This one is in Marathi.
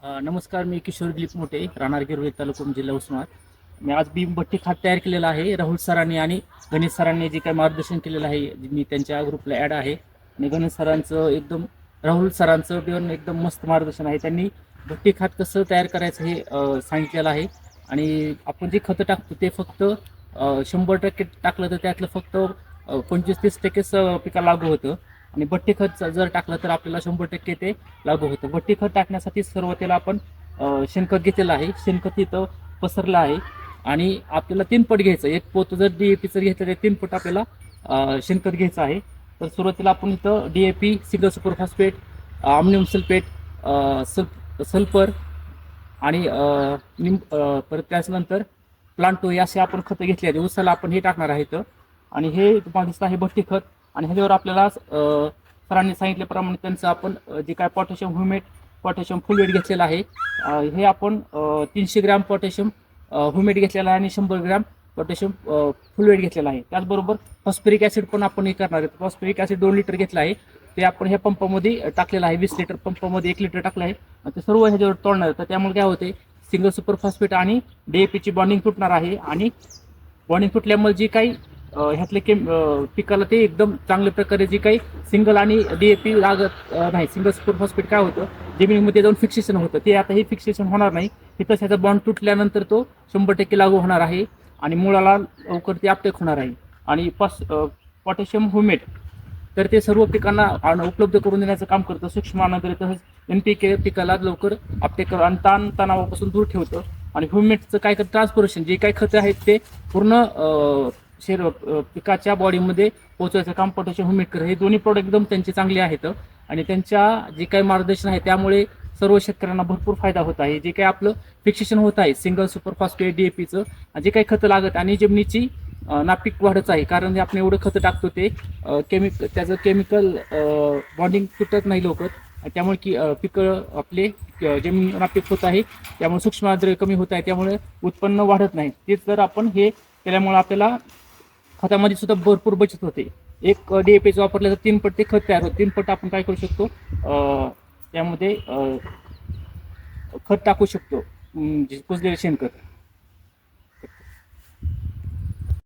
नमस्कार, मी किशोर दिलीप मोठे, राहणार गिरवली तालुका जिल्हा उस्मानाबाद. मी आज भट्टी खात तयार केलेलं आहे. राहुल सरांनी आणि गणेश सरांनी जे काही मार्गदर्शन केलेलं आहे, मी त्यांच्या ग्रुपला ॲड आहे. आणि गणेश सरांचं राहुल सरांचं पण एकदम मस्त मार्गदर्शन आहे. त्यांनी भट्टी खात कसं तयार करायचं हे सांगितलेलं आहे. आणि आपण जे खतं टाकतो ते फक्त 100% टाकलं तर त्यातलं फक्त 25-30%च पिकाला लागू होतं. आणि भट्टी खत जर टाकलं तर आपल्याला 100% ते लागू होतं. भट्टी खत टाकण्यासाठी सुरुवातीला आपण शेणखत घेतलेलं आहे. शेणखत इथं पसरलं आहे आणि आपल्याला 3 पट घ्यायचं. एक पोत जर DAPचं घेतलं तर 3 पट आपल्याला शेणखत घ्यायचं आहे. तर सुरुवातीला आपण इथं DAP, single super phosphate, ammonium sulphate, sulphur आणि परत त्याच्यानंतर प्लांटो हे असे आपण खतं घेतली आहेत. उसाला आपण हे टाकणार आहेत. आणि हे तुम्हाला दिसतं आहे भट्टी खत. आणि ह्याच्यावर आपल्याला सरांनी सांगितल्याप्रमाणे त्यांचं आपण जे काय पोटॅशियम फुल वेट घेतलेलं आहे. हे आपण 300 ग्रॅम पोटॅशियम ह्युमेट घेतलेला आहे आणि 100 ग्रॅम पोटॅशियम फुल वेट घेतलेला आहे. त्याचबरोबर फॉस्फरिक ॲसिड पण आपण हे करणार आहे. फॉस्फरिक ॲसिड 2 लिटर घेतलं आहे. ते आपण ह्या पंपामध्ये टाकलेलं आहे. 20 लिटर पंपामध्ये 1 लिटर टाकलं आहे. ते सर्व ह्याच्यावर तोडणार आहे. तर त्यामुळे काय होते, सिंगल सुपर फॉस्फेट आणि DAPची बॉन्डिंग तुटणार आहे. आणि बॉन्डिंग तुटल्यामुळे जी काही ह्यातले पिकाला ते एकदम चांगल्या प्रकारे जी काही सिंगल आणि DAP लागत नाही. सिंगल सुपर फॉस्फेट काय होतं, जमिनीमध्ये जाऊन फिक्सेशन होतं. ते आता हे फिक्सेशन होणार नाही. तिथंच ह्याचा बॉन्ड तुटल्यानंतर तो 100% लागू होणार आहे आणि मुळाला लवकर ते अपटेक होणार आहे. आणि पोटॅशियम ह्युमेट तर ते सर्व पिकांना उपलब्ध करून देण्याचं काम करतं. सूक्ष्म अन्नद्रव्य तसंच NPK पिकाला लवकर अपटेक करून आणि तणावापासून दूर ठेवतं. आणि ह्युमेटचं काय करतं, ट्रान्सपोर्टेशन जे काही खतं आहेत ते पूर्ण पिकाच्या बॉडीमध्ये पोहोचवायचं काम पोटॅशियम ह्युमेट करतं. हे दोन्ही प्रोडक्ट एकदम त्यांचे चांगले आहेत. आणि त्यांच्या जे काही मार्गदर्शन आहे त्यामुळे सर्व शेतकऱ्यांना भरपूर फायदा होत आहे. जे काही आपलं फिक्सेशन होत आहे सिंगल सुपर फॉस्फेट DAPचं, जे काही खतं लागत आणि जमिनीची नापीक वाढच आहे. कारण आपण एवढं खतं टाकतो ते त्याचं केमिकल बॉन्डिंग तुटत नाही लवकर. त्यामुळे पिकं आपले जमीन नापीक होत आहे. त्यामुळे सूक्ष्म अन्नद्रव्य कमी होत आहे. त्यामुळे उत्पन्न वाढत नाही. तेच जर आपण हे केल्यामुळे आपल्याला खतामध्ये सुद्धा भरपूर बचत होते. एक DAPचं वापरलं तर 3 पट ते खत तयार होतं. 3 पट आपण काय करू शकतो, त्यामध्ये खत टाकू शकतो, कुजलेलं शेणखत.